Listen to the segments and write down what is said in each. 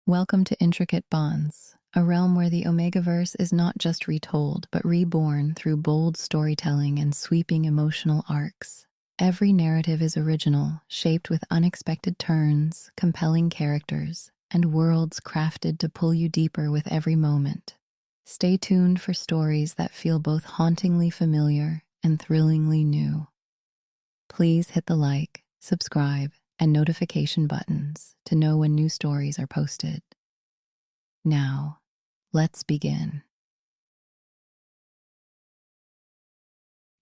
Welcome to Intricate Bonds, a realm where the Omegaverse is not just retold, but reborn through bold storytelling and sweeping emotional arcs. Every narrative is original, shaped with unexpected turns, compelling characters, and worlds crafted to pull you deeper with every moment. Stay tuned for stories that feel both hauntingly familiar and thrillingly new. Please hit the like, subscribe, and notification buttons to know when new stories are posted. Now, let's begin.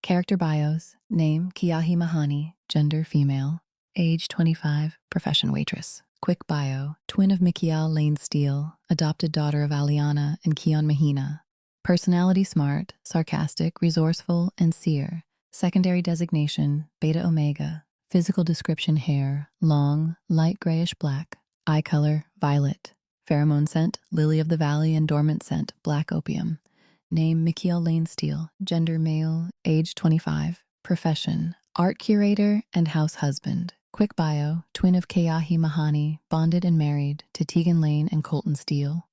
Character bios: name Kiahi Mahani, gender female, age 25, profession waitress. Quick bio: twin of Mikial Lane Steele, adopted daughter of Aliana and Kion Mahina. Personality: smart, sarcastic, resourceful, and seer. Secondary designation: Beta Omega. Physical description: hair, long, light grayish black. Eye color: violet. Pheromone scent: lily of the valley, and dormant scent: black opium. Name Mikiel Lane Steele, gender male, age 25. Profession: art curator and house husband. Quick bio: twin of Keahi Mahani, bonded and married to Tegan Lane and Colton Steele.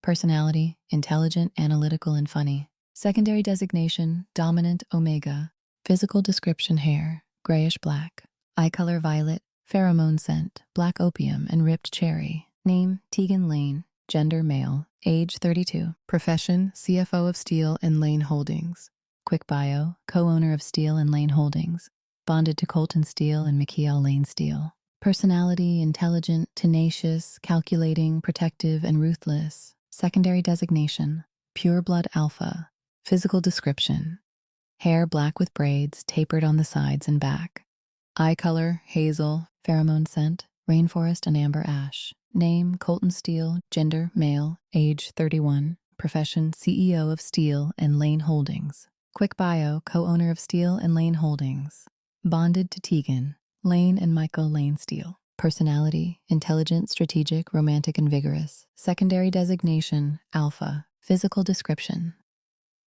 Personality: intelligent, analytical, and funny. Secondary designation: dominant Omega. Physical description: hair, grayish black. Eye color: violet. Pheromone scent: black opium and ripped cherry. Name: Tegan Lane. Gender: male. Age: 32. Profession: CFO of Steele and Lane Holdings. Quick bio: co-owner of Steele and Lane Holdings. Bonded to Colton Steele and Mikiel Lane Steele. Personality: intelligent, tenacious, calculating, protective, and ruthless. Secondary designation: pure blood alpha. Physical description: hair black with braids tapered on the sides and back. Eye color: hazel. Pheromone scent: rainforest and amber ash. Name: Colton Steele. Gender: male. Age: 31. Profession: CEO of Steele and Lane Holdings. Quick bio: co-owner of Steele and Lane Holdings. Bonded to Tegan Lane and Michael Lane Steele. Personality: intelligent, strategic, romantic, and vigorous. Secondary designation: alpha. Physical description: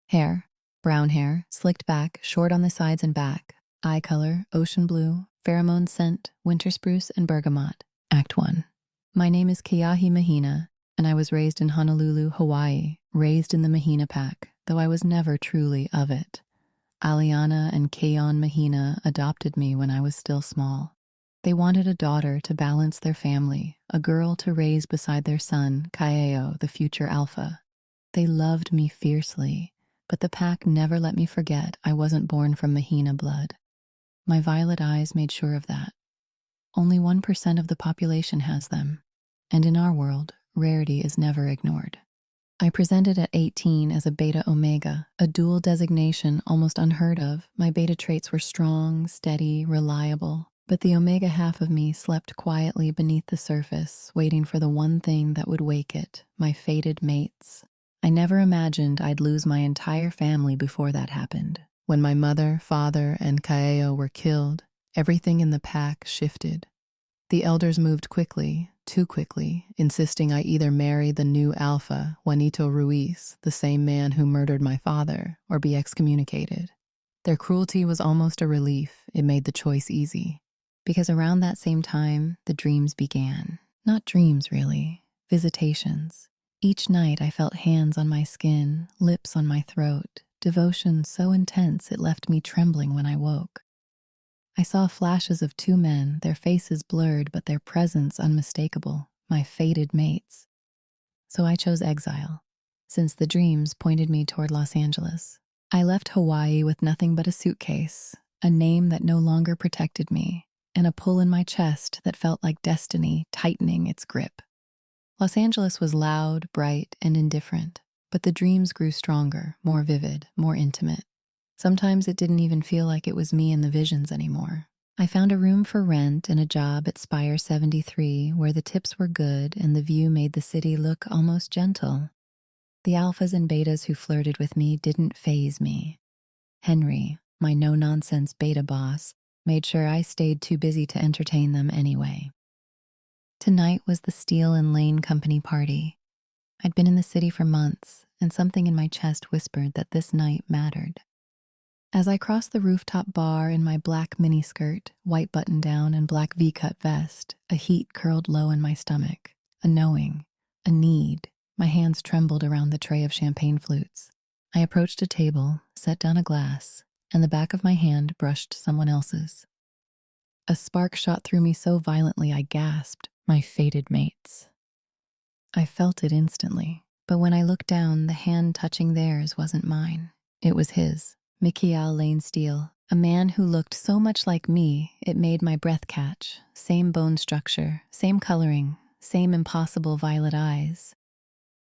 hair, brown hair, slicked back, short on the sides and back. Eye color: ocean blue. Pheromone scent: winter spruce and bergamot. Act 1. My name is Keahi Mahina, and I was raised in Honolulu, Hawaii, raised in the Mahina pack, though I was never truly of it. Aliana and Kayon Mahina adopted me when I was still small. They wanted a daughter to balance their family, a girl to raise beside their son, Kaeo, the future alpha. They loved me fiercely, but the pack never let me forget I wasn't born from Mahina blood. My violet eyes made sure of that. Only 1% of the population has them, and in our world, rarity is never ignored. I presented at 18 as a Beta Omega, a dual designation almost unheard of. My beta traits were strong, steady, reliable, but the Omega half of me slept quietly beneath the surface, waiting for the one thing that would wake it: my fated mates. I never imagined I'd lose my entire family before that happened. When my mother, father, and Kaeo were killed, everything in the pack shifted. The elders moved quickly, too quickly, insisting I either marry the new alpha, Juanito Ruiz, the same man who murdered my father, or be excommunicated. Their cruelty was almost a relief. It made the choice easy. Because around that same time, the dreams began. Not dreams, really. Visitations. Each night I felt hands on my skin, lips on my throat, devotion so intense it left me trembling when I woke. I saw flashes of two men, their faces blurred but their presence unmistakable, my fated mates. So I chose exile, since the dreams pointed me toward Los Angeles. I left Hawaii with nothing but a suitcase, a name that no longer protected me, and a pull in my chest that felt like destiny tightening its grip. Los Angeles was loud, bright, and indifferent, but the dreams grew stronger, more vivid, more intimate. Sometimes it didn't even feel like it was me in the visions anymore. I found a room for rent and a job at Spire 73 where the tips were good and the view made the city look almost gentle. The alphas and betas who flirted with me didn't faze me. Henry, my no-nonsense beta boss, made sure I stayed too busy to entertain them anyway. Tonight was the Steele and Lane Company party. I'd been in the city for months, and something in my chest whispered that this night mattered. As I crossed the rooftop bar in my black miniskirt, white button-down, and black V-cut vest, a heat curled low in my stomach, a knowing, a need. My hands trembled around the tray of champagne flutes. I approached a table, set down a glass, and the back of my hand brushed someone else's. A spark shot through me so violently I gasped, my fated mates. I felt it instantly, but when I looked down, the hand touching theirs wasn't mine. It was his, Mikael Lane Steele, a man who looked so much like me it made my breath catch. Same bone structure, same coloring, same impossible violet eyes.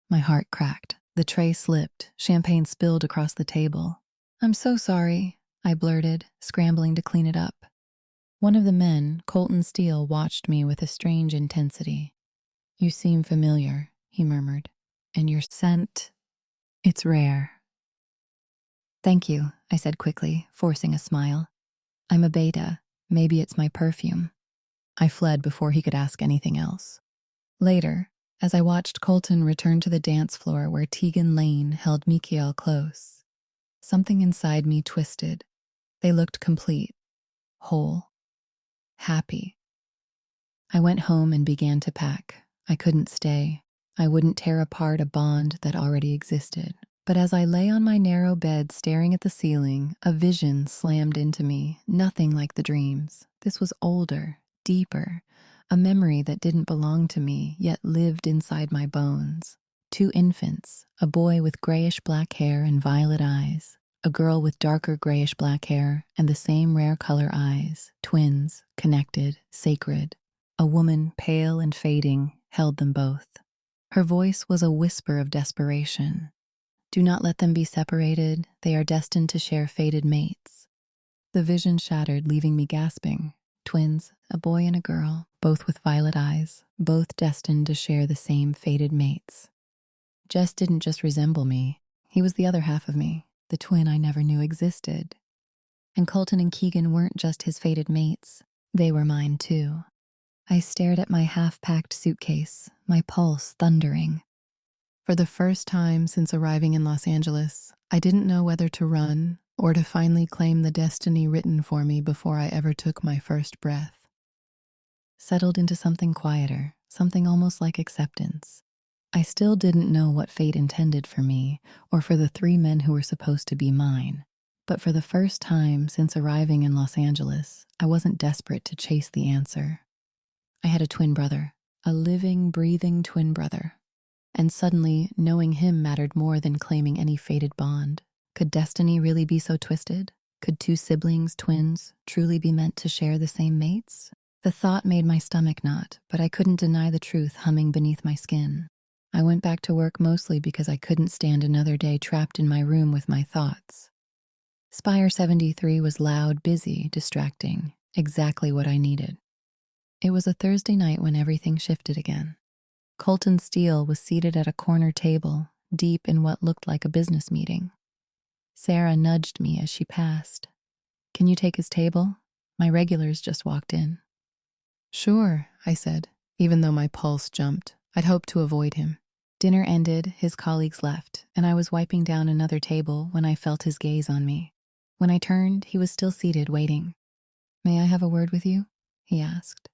My heart cracked. The tray slipped, champagne spilled across the table. "I'm so sorry," I blurted, scrambling to clean it up. One of the men, Colton Steele, watched me with a strange intensity. "You seem familiar," he murmured. "And your scent, it's rare." "Thank you," I said quickly, forcing a smile. "I'm a beta. Maybe it's my perfume." I fled before he could ask anything else. Later, as I watched Colton return to the dance floor where Tegan Lane held Mikael close, something inside me twisted. They looked complete, whole, happy. I went home and began to pack. I couldn't stay. I wouldn't tear apart a bond that already existed. But as I lay on my narrow bed staring at the ceiling, a vision slammed into me, nothing like the dreams. This was older, deeper, a memory that didn't belong to me, yet lived inside my bones. Two infants, a boy with grayish-black hair and violet eyes, a girl with darker grayish-black hair and the same rare color eyes, twins, connected, sacred. A woman, pale and fading, held them both. Her voice was a whisper of desperation. "Do not let them be separated. They are destined to share fated mates." The vision shattered, leaving me gasping. Twins, a boy and a girl, both with violet eyes, both destined to share the same fated mates. Jess didn't just resemble me. He was the other half of me, the twin I never knew existed. And Colton and Keegan weren't just his fated mates. They were mine too. I stared at my half-packed suitcase, my pulse thundering. For the first time since arriving in Los Angeles, I didn't know whether to run or to finally claim the destiny written for me before I ever took my first breath. Settled into something quieter, something almost like acceptance. I still didn't know what fate intended for me or for the three men who were supposed to be mine. But for the first time since arriving in Los Angeles, I wasn't desperate to chase the answer. I had a twin brother, a living, breathing twin brother. And suddenly, knowing him mattered more than claiming any fated bond. Could destiny really be so twisted? Could two siblings, twins, truly be meant to share the same mates? The thought made my stomach knot, but I couldn't deny the truth humming beneath my skin. I went back to work mostly because I couldn't stand another day trapped in my room with my thoughts. Spire 73 was loud, busy, distracting, exactly what I needed. It was a Thursday night when everything shifted again. Colton Steele was seated at a corner table, deep in what looked like a business meeting. Sarah nudged me as she passed. "Can you take his table? My regulars just walked in." "Sure," I said, even though my pulse jumped. I'd hoped to avoid him. Dinner ended, his colleagues left, and I was wiping down another table when I felt his gaze on me. When I turned, he was still seated, waiting. "May I have a word with you?" he asked.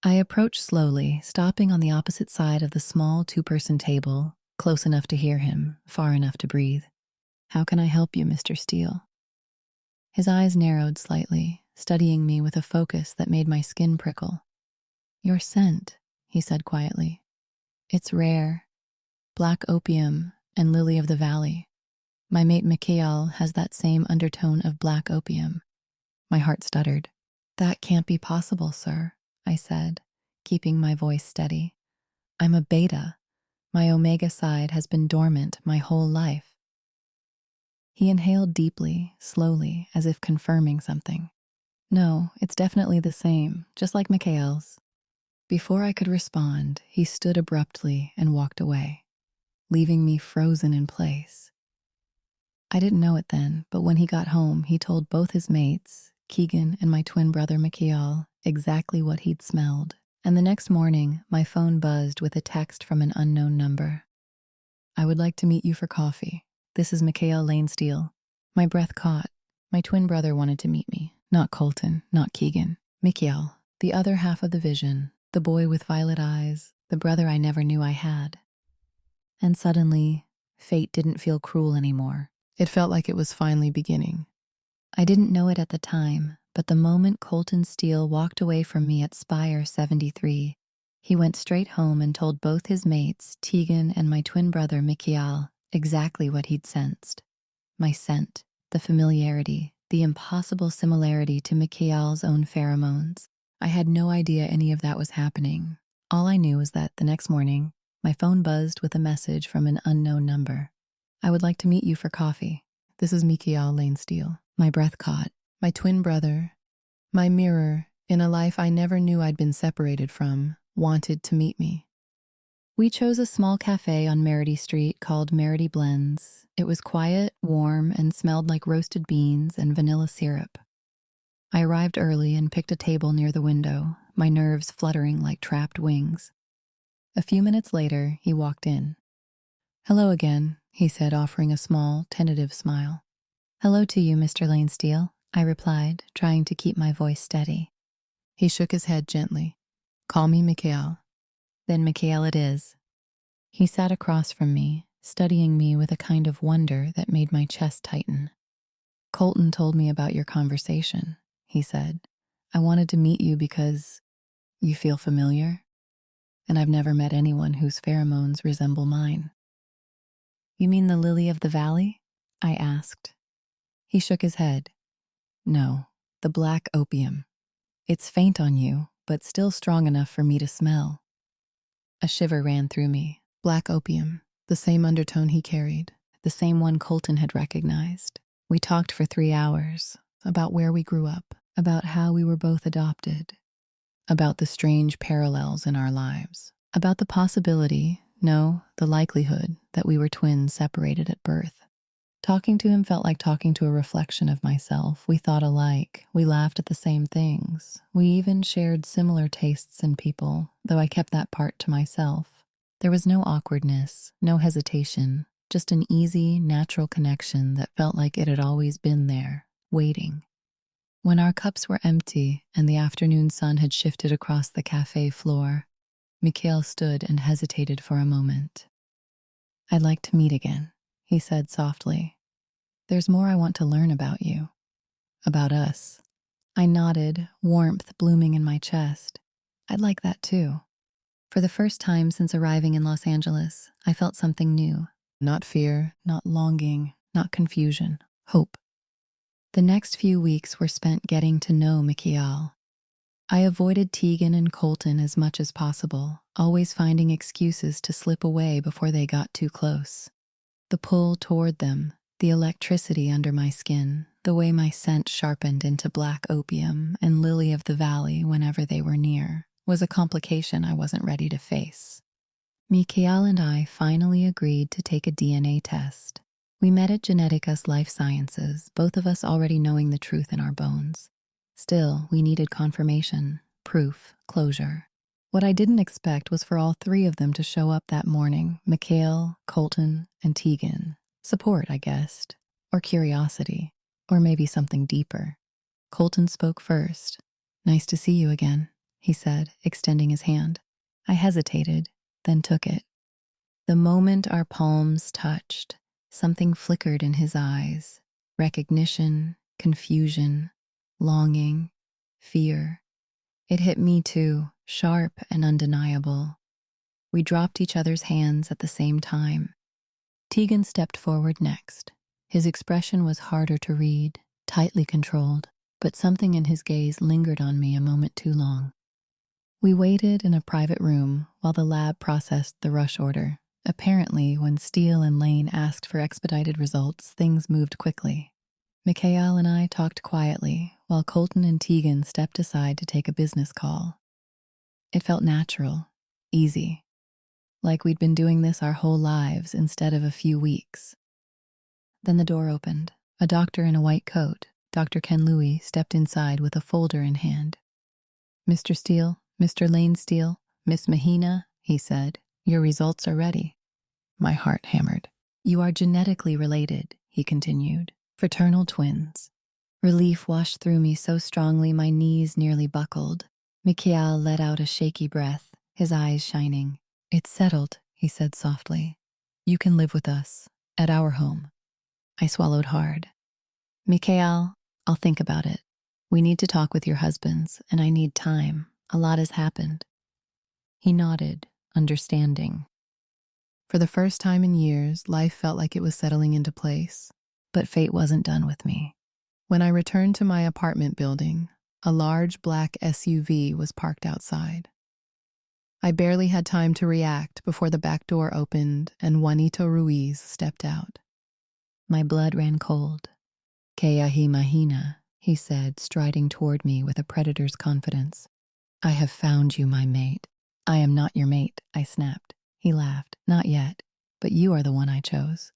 I approached slowly, stopping on the opposite side of the small two-person table, close enough to hear him, far enough to breathe. "How can I help you, Mr. Steele?" His eyes narrowed slightly, studying me with a focus that made my skin prickle. "Your scent," he said quietly. "It's rare. Black opium and lily of the valley. My mate Mikael has that same undertone of black opium." My heart stuttered. "That can't be possible, sir," I said, keeping my voice steady. "I'm a beta. My omega side has been dormant my whole life." He inhaled deeply, slowly, as if confirming something. "No, it's definitely the same, just like Mikael's." Before I could respond, he stood abruptly and walked away, leaving me frozen in place. I didn't know it then, but when he got home, he told both his mates, Keegan and my twin brother Mikael, exactly what he'd smelled. And the next morning, my phone buzzed with a text from an unknown number. "I would like to meet you for coffee. This is Mikael Lane Steele." My breath caught. My twin brother wanted to meet me. Not Colton, not Keegan. Mikael, the other half of the vision, the boy with violet eyes, the brother I never knew I had. And suddenly, fate didn't feel cruel anymore. It felt like it was finally beginning. I didn't know it at the time, but the moment Colton Steele walked away from me at Spire 73, he went straight home and told both his mates, Tegan and my twin brother, Mikhail, exactly what he'd sensed. My scent, the familiarity, the impossible similarity to Mikhail's own pheromones. I had no idea any of that was happening. All I knew was that the next morning, my phone buzzed with a message from an unknown number. I would like to meet you for coffee. This is Mikhail Lane Steele. My breath caught. My twin brother, my mirror in a life I never knew I'd been separated from, wanted to meet me. We chose a small cafe on Merity Street called Merity Blends. It was quiet, warm, and smelled like roasted beans and vanilla syrup. I arrived early and picked a table near the window, my nerves fluttering like trapped wings. A few minutes later, he walked in. "Hello again," he said, offering a small, tentative smile. "Hello to you, Mr. Lane Steele," I replied, trying to keep my voice steady. He shook his head gently. "Call me Mikhail." "Then Mikhail it is." He sat across from me, studying me with a kind of wonder that made my chest tighten. "Colton told me about your conversation," he said. "I wanted to meet you because you feel familiar, and I've never met anyone whose pheromones resemble mine." "You mean the lily of the valley?" I asked. He shook his head. "No, the black opium. It's faint on you, but still strong enough for me to smell." A shiver ran through me. Black opium, the same undertone he carried. The same one Colton had recognized. We talked for 3 hours, About where we grew up, about how we were both adopted, about the strange parallels in our lives. about the possibility, no, the likelihood, that we were twins separated at birth. Talking to him felt like talking to a reflection of myself. We thought alike. We laughed at the same things. We even shared similar tastes in people, though I kept that part to myself. There was no awkwardness, no hesitation, just an easy, natural connection that felt like it had always been there, waiting. When our cups were empty and the afternoon sun had shifted across the cafe floor, Mikhail stood and hesitated for a moment. "I'd like to meet again," he said softly. "There's more I want to learn about you, about us." I nodded, warmth blooming in my chest. I'd like that too. For the first time since arriving in Los Angeles, I felt something new. Not fear, Not longing, not confusion, hope. The next few weeks were spent getting to know Mikhail. I avoided Tegan and Colton as much as possible, always finding excuses to slip away before they got too close. The pull toward them, the electricity under my skin, the way my scent sharpened into black opium and lily of the valley whenever they were near, was a complication I wasn't ready to face. Mikhail and I finally agreed to take a DNA test. We met at Geneticus Life Sciences, both of us already knowing the truth in our bones. Still, we needed confirmation, proof, closure. What I didn't expect was for all 3 of them to show up that morning, Mikhail, Colton, and Tegan. Support, I guessed, or curiosity, or maybe something deeper. Colton spoke first. "Nice to see you again," he said, extending his hand. I hesitated, then took it. The moment our palms touched, something flickered in his eyes. Recognition, confusion, longing, fear. It hit me too, sharp and undeniable. We dropped each other's hands at the same time. Tegan stepped forward next. His expression was harder to read, tightly controlled, but something in his gaze lingered on me a moment too long. We waited in a private room while the lab processed the rush order. Apparently, when Steele and Lane asked for expedited results, things moved quickly. Mikhail and I talked quietly, while Colton and Tegan stepped aside to take a business call. It felt natural, easy, like we'd been doing this our whole lives instead of a few weeks. Then the door opened. A doctor in a white coat, Dr. Ken Louie, stepped inside with a folder in hand. "Mr. Steele, Mr. Lane Steele, Miss Mahina," he said, "your results are ready." My heart hammered. "You are genetically related," he continued. "Fraternal twins." Relief washed through me so strongly my knees nearly buckled. Mikhail let out a shaky breath. his eyes shining. It's settled, he said softly. You can live with us, at our home. I swallowed hard. Mikhail, I'll think about it. We need to talk with your husbands, and I need time. A lot has happened. He nodded, understanding. For the first time in years, life felt like it was settling into place. But fate wasn't done with me. When I returned to my apartment building, a large black SUV was parked outside. I barely had time to react before the back door opened and Juanito Ruiz stepped out. My blood ran cold. Keahi Mahina, he said, striding toward me with a predator's confidence. I have found you, my mate. I am not your mate, I snapped. He laughed. Not yet, but you are the one I chose.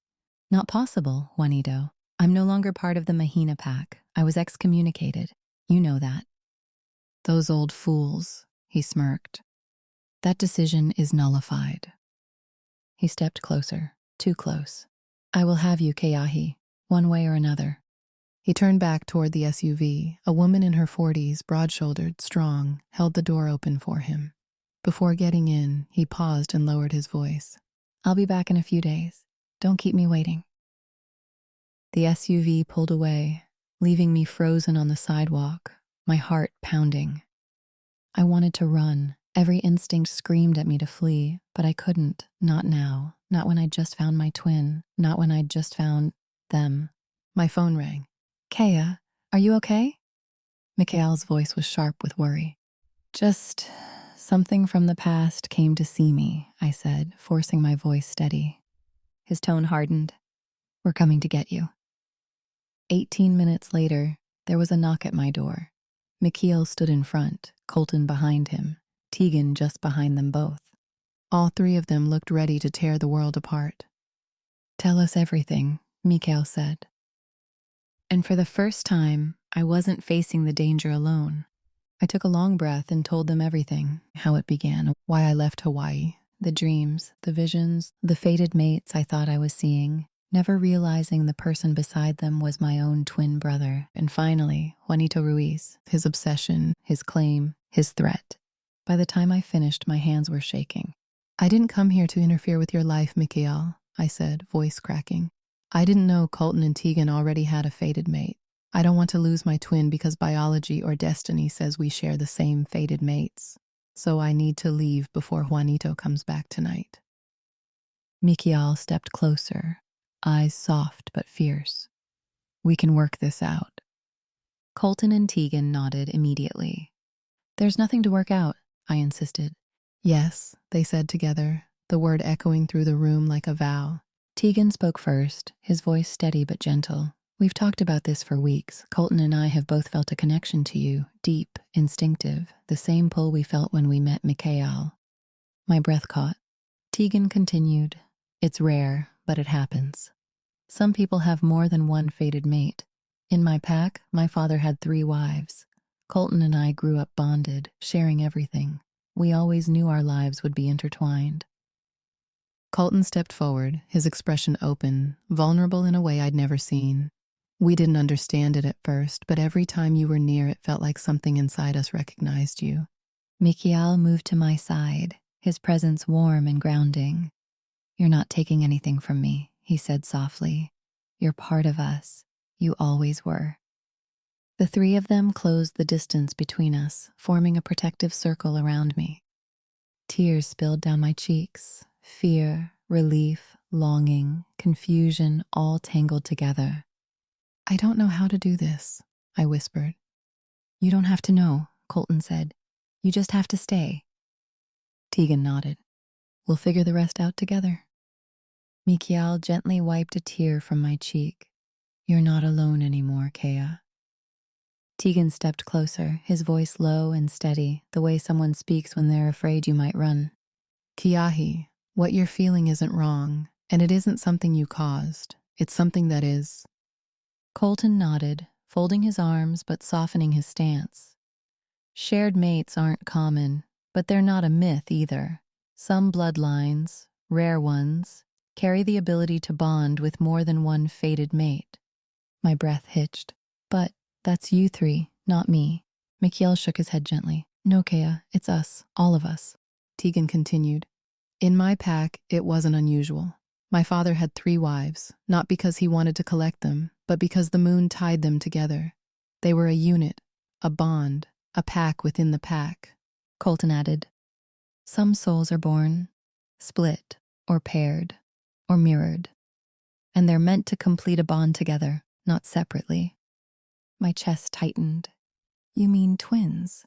Not possible, Juanito. I'm no longer part of the Mahina pack. I was excommunicated. You know that. Those old fools, he smirked. That decision is nullified. He stepped closer, too close. I will have you, Keahi, one way or another. He turned back toward the SUV. A woman in her 40s, broad-shouldered, strong, held the door open for him. Before getting in, he paused and lowered his voice. I'll be back in a few days. Don't keep me waiting. The SUV pulled away, leaving me frozen on the sidewalk, my heart pounding. I wanted to run. Every instinct screamed at me to flee, but I couldn't. Not now. Not when I'd just found my twin. Not when I'd just found them. My phone rang. Kea, are you okay? Mikhail's voice was sharp with worry. Just something from the past came to see me, I said, forcing my voice steady. His tone hardened. We're coming to get you. 18 minutes later, there was a knock at my door. Mikhail stood in front, Colton behind him, Tegan just behind them both. All three of them looked ready to tear the world apart. Tell us everything, Mikhail said. And for the first time, I wasn't facing the danger alone. I took a long breath and told them everything, how it began, why I left Hawaii, the dreams, the visions, the fated mates I thought I was seeing, never realizing the person beside them was my own twin brother, and finally, Juanito Ruiz, his obsession, his claim, his threat. By the time I finished, my hands were shaking. I didn't come here to interfere with your life, Mikhail, I said, voice cracking. I didn't know Colton and Tegan already had a fated mate. I don't want to lose my twin because biology or destiny says we share the same fated mates. So I need to leave before Juanito comes back tonight. Mikhail stepped closer, eyes soft but fierce. We can work this out. Colton and Tegan nodded immediately. There's nothing to work out, I insisted. Yes, they said together, the word echoing through the room like a vow. Tegan spoke first, his voice steady but gentle. We've talked about this for weeks. Colton and I have both felt a connection to you, deep, instinctive, the same pull we felt when we met Mikhail. My breath caught. Tegan continued. It's rare, but it happens. Some people have more than one fated mate. In my pack, my father had 3 wives. Colton and I grew up bonded, sharing everything. We always knew our lives would be intertwined. Colton stepped forward, his expression open, vulnerable in a way I'd never seen. We didn't understand it at first, but every time you were near, it felt like something inside us recognized you. Mikhail moved to my side, his presence warm and grounding. You're not taking anything from me, he said softly. You're part of us. You always were. The 3 of them closed the distance between us, forming a protective circle around me. Tears spilled down my cheeks. Fear, relief, longing, confusion, all tangled together. I don't know how to do this, I whispered. You don't have to know, Colton said. You just have to stay. Tegan nodded. We'll figure the rest out together. Mikhail gently wiped a tear from my cheek. You're not alone anymore, Kea. Tegan stepped closer, his voice low and steady, the way someone speaks when they're afraid you might run. Keahi, what you're feeling isn't wrong, and it isn't something you caused. It's something that is. Colton nodded, folding his arms but softening his stance. Shared mates aren't common, but they're not a myth either. Some bloodlines, rare ones, carry the ability to bond with more than one fated mate. My breath hitched. But that's you 3, not me. Mikhail shook his head gently. No, Kea, it's us, all of us. Tegan continued. In my pack, it wasn't unusual. My father had 3 wives, not because he wanted to collect them, but because the moon tied them together. They were a unit, a bond, a pack within the pack. Colton added, some souls are born, split, or paired, or mirrored, and they're meant to complete a bond together, not separately. My chest tightened. You mean twins?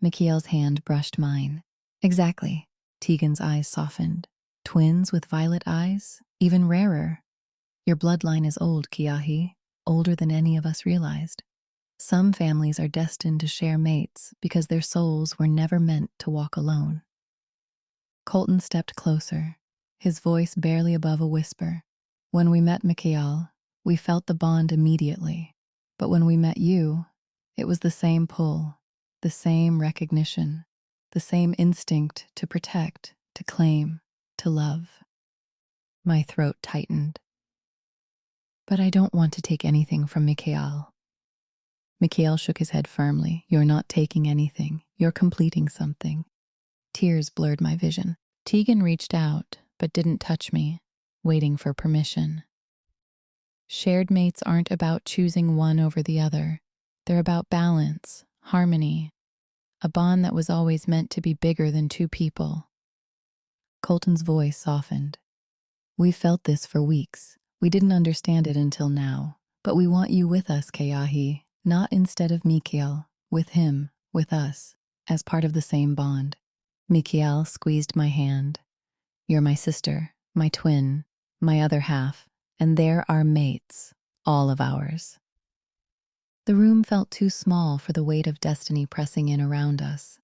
Mikhail's hand brushed mine. Exactly. Tegan's eyes softened. Twins with violet eyes? Even rarer. Your bloodline is old, Kiahi, older than any of us realized. Some families are destined to share mates because their souls were never meant to walk alone. Colton stepped closer, his voice barely above a whisper. When we met Mikhail, we felt the bond immediately. But when we met you, it was the same pull, the same recognition, the same instinct to protect, to claim, to love. My throat tightened. But I don't want to take anything from Mikhail. Mikhail shook his head firmly. You're not taking anything. You're completing something. Tears blurred my vision. Tegan reached out, but didn't touch me, waiting for permission. Shared mates aren't about choosing one over the other. They're about balance, harmony, a bond that was always meant to be bigger than 2 people. Colton's voice softened. We felt this for weeks. We didn't understand it until now. But we want you with us, Kayahi, not instead of Mikhail, with him, with us, as part of the same bond. Mikhail squeezed my hand. You're my sister, my twin, my other half, and they're our mates, all of ours. The room felt too small for the weight of destiny pressing in around us.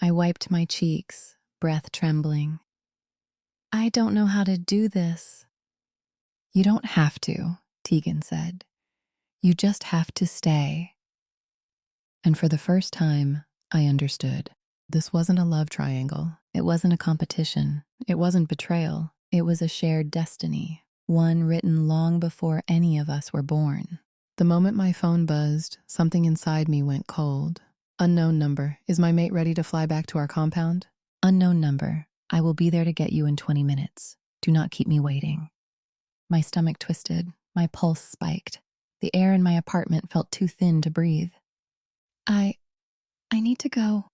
I wiped my cheeks, breath trembling. I don't know how to do this. You don't have to, Tegan said. You just have to stay. And for the first time, I understood. This wasn't a love triangle. It wasn't a competition. It wasn't betrayal. It was a shared destiny, one written long before any of us were born. The moment my phone buzzed, something inside me went cold. Unknown number. Is my mate ready to fly back to our compound? Unknown number. I will be there to get you in 20 minutes. Do not keep me waiting. My stomach twisted. My pulse spiked. The air in my apartment felt too thin to breathe. I need to go,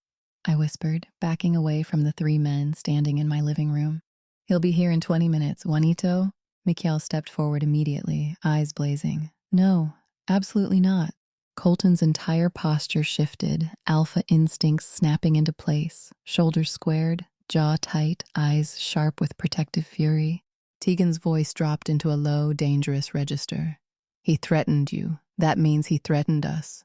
I whispered, backing away from the 3 men standing in my living room. He'll be here in 20 minutes, Juanito. Mikhail stepped forward immediately, eyes blazing. No, absolutely not. Colton's entire posture shifted, alpha instincts snapping into place, shoulders squared, jaw tight, eyes sharp with protective fury. Tegan's voice dropped into a low, dangerous register. He threatened you. That means he threatened us.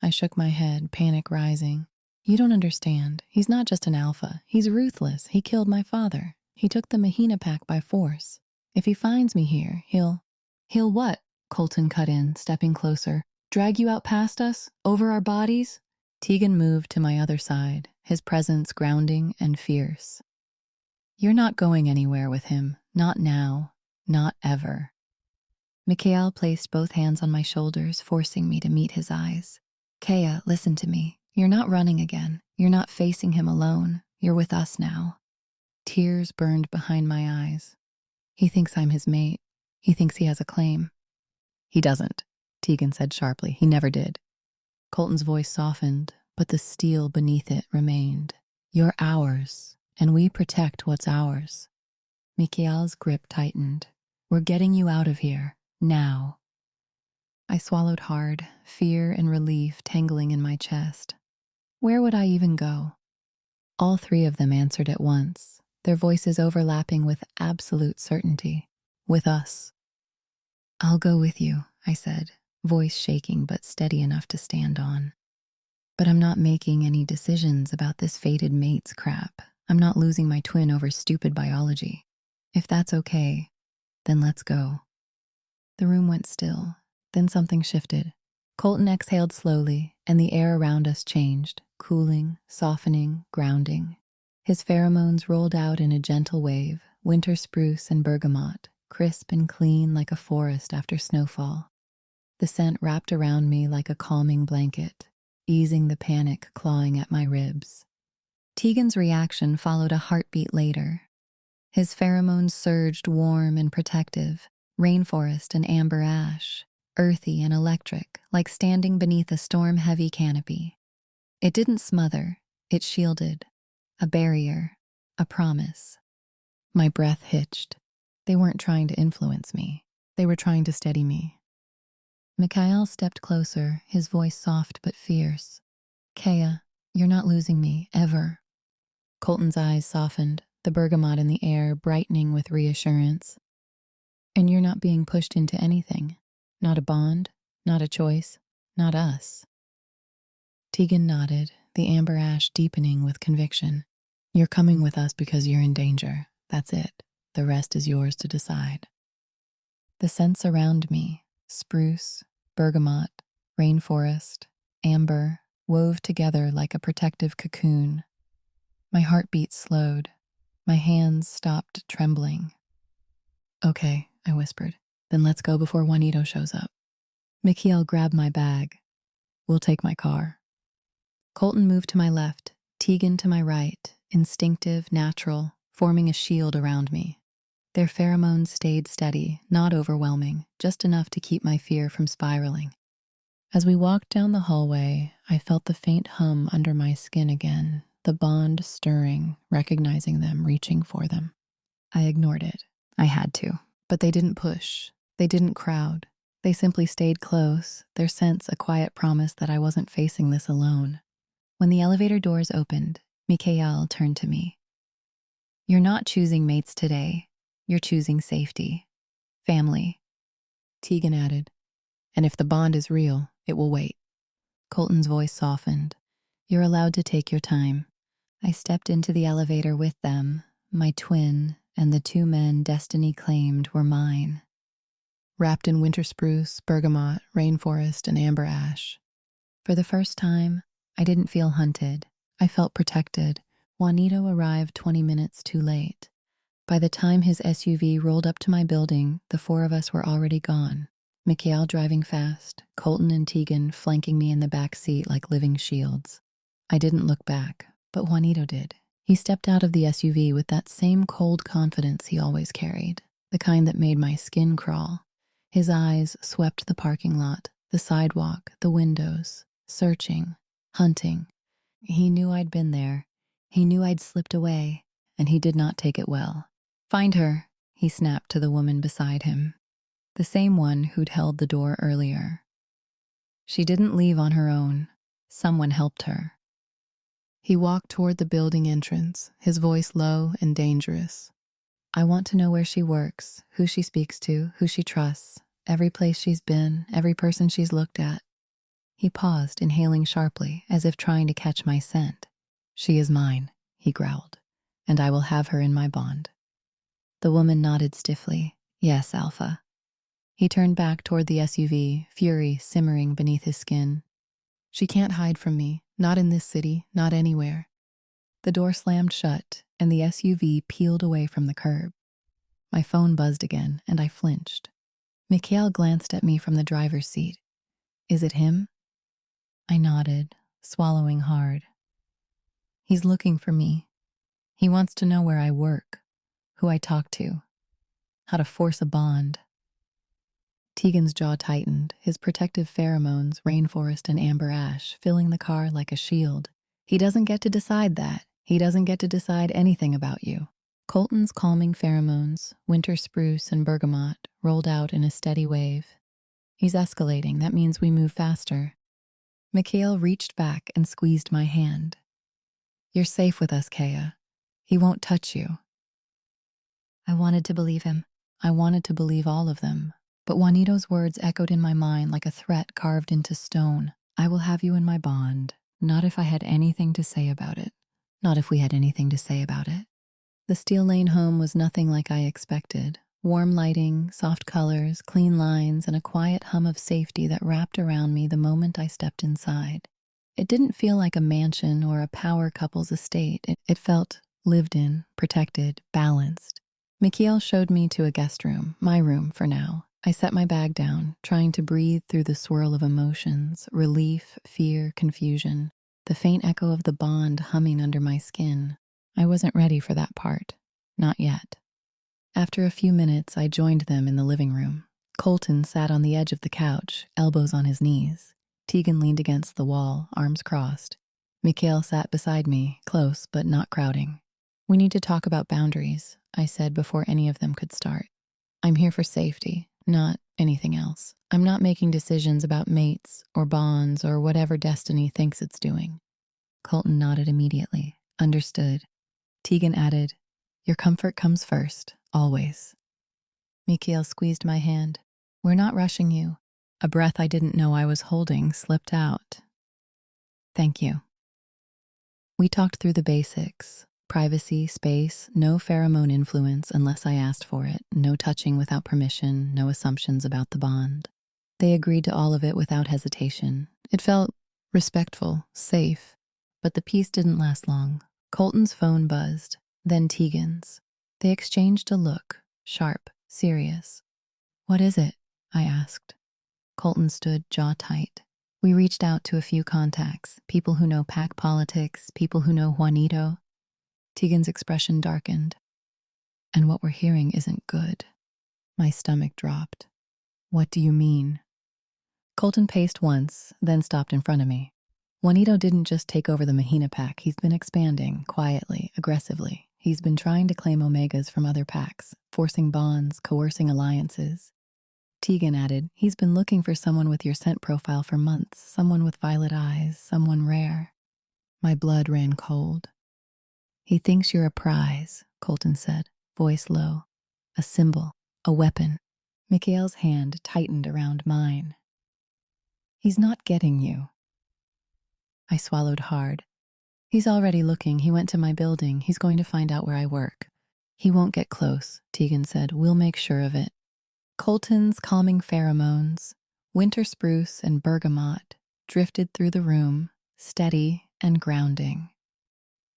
I shook my head, panic rising. You don't understand. He's not just an alpha. He's ruthless. He killed my father. He took the Mahina pack by force. If he finds me here, he'll what? Colton cut in, stepping closer. Drag you out past us? Over our bodies? Tegan moved to my other side, his presence grounding and fierce. You're not going anywhere with him. Not now. Not ever. Mikhail placed both hands on my shoulders, forcing me to meet his eyes. Kaya, listen to me. You're not running again. You're not facing him alone. You're with us now. Tears burned behind my eyes. He thinks I'm his mate. He thinks he has a claim. He doesn't, Tegan said sharply. He never did. Colton's voice softened, but the steel beneath it remained. You're ours, and we protect what's ours. Mikhail's grip tightened. We're getting you out of here, now. I swallowed hard, fear and relief tangling in my chest. Where would I even go? All 3 of them answered at once, their voices overlapping with absolute certainty. With us. I'll go with you, I said, voice shaking but steady enough to stand on. But I'm not making any decisions about this fated mates crap. I'm not losing my twin over stupid biology. If that's okay, then let's go. The room went still. Then something shifted. Colton exhaled slowly, and the air around us changed, cooling, softening, grounding. His pheromones rolled out in a gentle wave, winter spruce and bergamot, crisp and clean like a forest after snowfall. The scent wrapped around me like a calming blanket, easing the panic clawing at my ribs. Tegan's reaction followed a heartbeat later. His pheromones surged warm and protective, rainforest and amber ash, earthy and electric, like standing beneath a storm-heavy canopy. It didn't smother, it shielded. A barrier, a promise. My breath hitched. They weren't trying to influence me. They were trying to steady me. Mikhail stepped closer, his voice soft but fierce. Kea, you're not losing me, ever. Colton's eyes softened, the bergamot in the air brightening with reassurance. And you're not being pushed into anything. Not a bond, not a choice, not us. Tegan nodded, the amber ash deepening with conviction. You're coming with us because you're in danger. That's it. The rest is yours to decide. The scents around me, spruce, bergamot, rainforest, amber, wove together like a protective cocoon. My heartbeat slowed. My hands stopped trembling. Okay, I whispered. Then let's go before Juanito shows up. Mikhail grabbed my bag. We'll take my car. Colton moved to my left, Tegan to my right, instinctive, natural, forming a shield around me. Their pheromones stayed steady, not overwhelming, just enough to keep my fear from spiraling. As we walked down the hallway, I felt the faint hum under my skin again, the bond stirring, recognizing them, reaching for them. I ignored it. I had to. But they didn't push. They didn't crowd. They simply stayed close, their sense a quiet promise that I wasn't facing this alone. When the elevator doors opened, Mikhail turned to me. You're not choosing mates today. You're choosing safety. Family. Tegan added. And if the bond is real, it will wait. Colton's voice softened. You're allowed to take your time. I stepped into the elevator with them, my twin, and the two men destiny claimed were mine. Wrapped in winter spruce, bergamot, rainforest, and amber ash. For the first time, I didn't feel hunted. I felt protected. Juanito arrived 20 minutes too late. By the time his SUV rolled up to my building, the four of us were already gone. Mikhail driving fast, Colton and Tegan flanking me in the back seat like living shields. I didn't look back, but Juanito did. He stepped out of the SUV with that same cold confidence he always carried, the kind that made my skin crawl. His eyes swept the parking lot, the sidewalk, the windows, searching, hunting. He knew I'd been there. He knew I'd slipped away, and he did not take it well. Find her, he snapped to the woman beside him, the same one who'd held the door earlier. She didn't leave on her own. Someone helped her. He walked toward the building entrance, his voice low and dangerous. I want to know where she works, who she speaks to, who she trusts, every place she's been, every person she's looked at. He paused, inhaling sharply, as if trying to catch my scent. She is mine, he growled, and I will have her in my bond. The woman nodded stiffly. Yes, Alpha. He turned back toward the SUV, fury simmering beneath his skin. She can't hide from me, not in this city, not anywhere. The door slammed shut, and the SUV peeled away from the curb. My phone buzzed again, and I flinched. Mikhail glanced at me from the driver's seat. Is it him? I nodded, swallowing hard. He's looking for me. He wants to know where I work, who I talk to, how to force a bond. Tegan's jaw tightened, his protective pheromones, rainforest and amber ash, filling the car like a shield. He doesn't get to decide that. He doesn't get to decide anything about you. Colton's calming pheromones, winter spruce and bergamot, rolled out in a steady wave. He's escalating. That means we move faster. Mikhail reached back and squeezed my hand. You're safe with us, Kea. He won't touch you. I wanted to believe him. I wanted to believe all of them. But Juanito's words echoed in my mind like a threat carved into stone. I will have you in my bond, not if I had anything to say about it. Not if we had anything to say about it. The steel lane home was nothing like I expected. Warm lighting, soft colors, clean lines, and a quiet hum of safety that wrapped around me the moment I stepped inside. It didn't feel like a mansion or a power couple's estate. It felt lived in, protected, balanced. Mikhail showed me to a guest room, my room for now. I set my bag down, trying to breathe through the swirl of emotions, relief, fear, confusion. the faint echo of the bond humming under my skin. I wasn't ready for that part. Not yet. After a few minutes, I joined them in the living room. Colton sat on the edge of the couch, elbows on his knees. Tegan leaned against the wall, arms crossed. Mikhail sat beside me, close but not crowding. "We need to talk about boundaries," I said before any of them could start. "I'm here for safety, not anything else. I'm not making decisions about mates or bonds or whatever destiny thinks it's doing." Colton nodded immediately. Understood. Tegan added, "Your comfort comes first, always." Mikhail squeezed my hand. "We're not rushing you." A breath I didn't know I was holding slipped out. "Thank you." We talked through the basics. Privacy, space, no pheromone influence unless I asked for it, no touching without permission, no assumptions about the bond. They agreed to all of it without hesitation. It felt respectful, safe, but the peace didn't last long. Colton's phone buzzed, then Tegan's. They exchanged a look, sharp, serious. "What is it?" I asked. Colton stood jaw tight. "We reached out to a few contacts, people who know pack politics, people who know Juanito." Tegan's expression darkened. "And what we're hearing isn't good." My stomach dropped. "What do you mean?" Colton paced once, then stopped in front of me. "Juanito didn't just take over the Mahina pack. He's been expanding, quietly, aggressively. He's been trying to claim Omegas from other packs, forcing bonds, coercing alliances." Tegan added, "He's been looking for someone with your scent profile for months, someone with violet eyes, someone rare." My blood ran cold. "He thinks you're a prize," Colton said, voice low. "A symbol, a weapon." Mikhail's hand tightened around mine. "He's not getting you." I swallowed hard. "He's already looking. He went to my building. He's going to find out where I work." "He won't get close," Tegan said. "We'll make sure of it." Colton's calming pheromones, winter spruce and bergamot, drifted through the room, steady and grounding.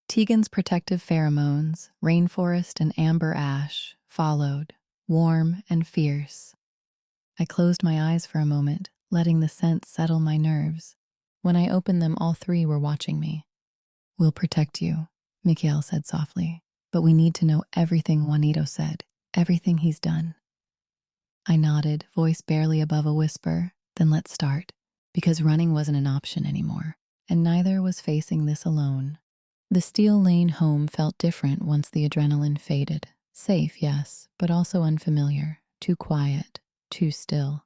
Tegan's protective pheromones, rainforest and amber ash, followed, warm and fierce. I closed my eyes for a moment, letting the scent settle my nerves. When I opened them, all three were watching me. "We'll protect you," Mikhail said softly, "but we need to know everything Juanito said, everything he's done." I nodded, voice barely above a whisper. "Then let's start," because running wasn't an option anymore, and neither was facing this alone. The steel lane home felt different once the adrenaline faded. Safe, yes, but also unfamiliar, too quiet, too still.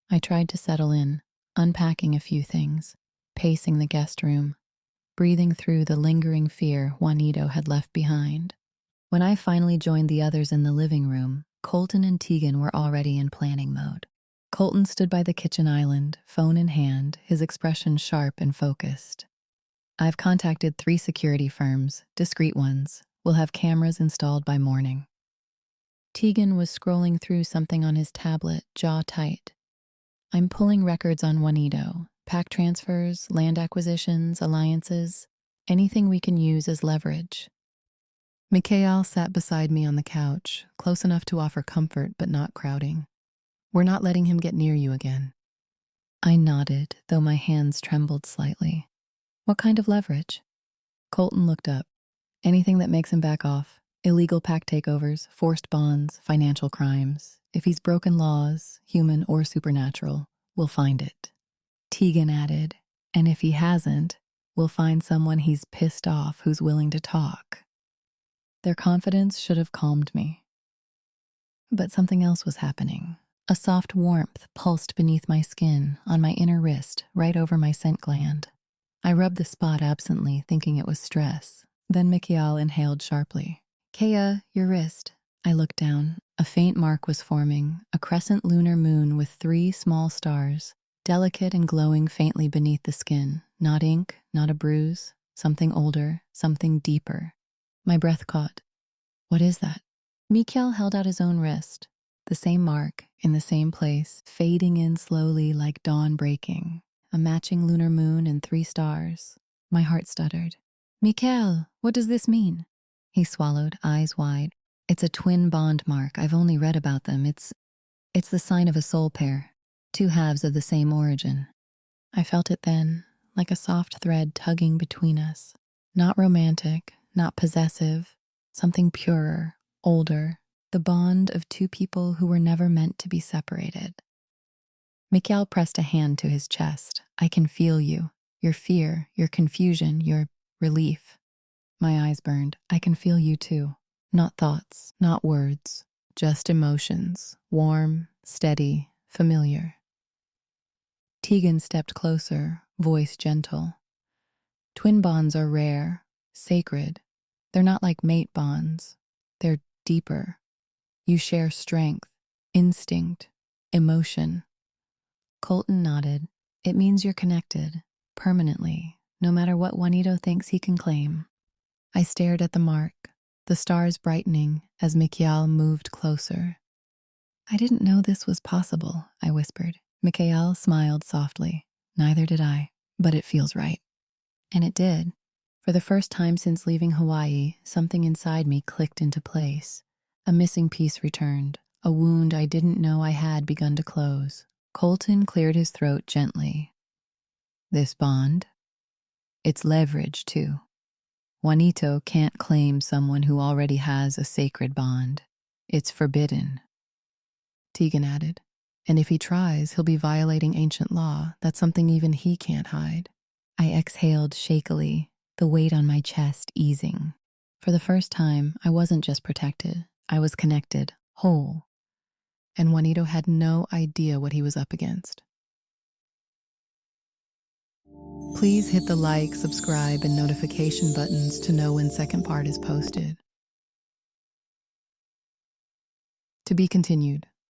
I tried to settle in, unpacking a few things, pacing the guest room, breathing through the lingering fear Juanito had left behind. When I finally joined the others in the living room, Colton and Tegan were already in planning mode. Colton stood by the kitchen island, phone in hand, his expression sharp and focused. "I've contacted 3 security firms, discreet ones. We'll have cameras installed by morning." Tegan was scrolling through something on his tablet, jaw tight. "I'm pulling records on Juanito, pack transfers, land acquisitions, alliances, anything we can use as leverage." Mikhail sat beside me on the couch, close enough to offer comfort but not crowding. "We're not letting him get near you again." I nodded, though my hands trembled slightly. "What kind of leverage?" Colton looked up. "Anything that makes him back off. Illegal pack takeovers, forced bonds, financial crimes. If he's broken laws, human or supernatural, we'll find it." Tegan added, "And if he hasn't, we'll find someone he's pissed off who's willing to talk." Their confidence should have calmed me. But something else was happening. A soft warmth pulsed beneath my skin, on my inner wrist, right over my scent gland. I rubbed the spot absently, thinking it was stress. Then Mikhail inhaled sharply. "Kea, your wrist." I looked down. A faint mark was forming, a crescent lunar moon with 3 small stars, delicate and glowing faintly beneath the skin. Not ink, not a bruise, something older, something deeper. My breath caught. "What is that?" Mikhail held out his own wrist. The same mark, in the same place, fading in slowly like dawn breaking. A matching lunar moon and 3 stars. My heart stuttered. "Mikhail, what does this mean?" He swallowed, eyes wide. "It's a twin bond mark. I've only read about them. It's the sign of a soul pair. 2 halves of the same origin." I felt it then, like a soft thread tugging between us. Not romantic, not possessive, something purer, older, the bond of two people who were never meant to be separated. Mikhail pressed a hand to his chest. I can feel you, your fear, your confusion, your relief. My eyes burned. I can feel you too. Not thoughts, not words, just emotions, warm, steady, familiar. Tegan stepped closer, voice gentle. Twin bonds are rare, sacred. They're not like mate bonds. They're deeper. You share strength, instinct, emotion. Colton nodded. It means you're connected, permanently, no matter what Juanito thinks he can claim. I stared at the mark, the stars brightening as Mikhail moved closer. I didn't know this was possible, I whispered. Mikhail smiled softly. Neither did I, but it feels right. And it did. For the first time since leaving Hawaii, something inside me clicked into place. A missing piece returned, a wound I didn't know I had begun to close. Colton cleared his throat gently. This bond? It's leverage, too. Juanito can't claim someone who already has a sacred bond. It's forbidden. Tegan added. And if he tries, he'll be violating ancient law. That's something even he can't hide. I exhaled shakily, the weight on my chest easing. For the first time, I wasn't just protected. I was connected, whole. And Juanito had no idea what he was up against. Please hit the like, subscribe, and notification buttons to know when second part is posted. To be continued.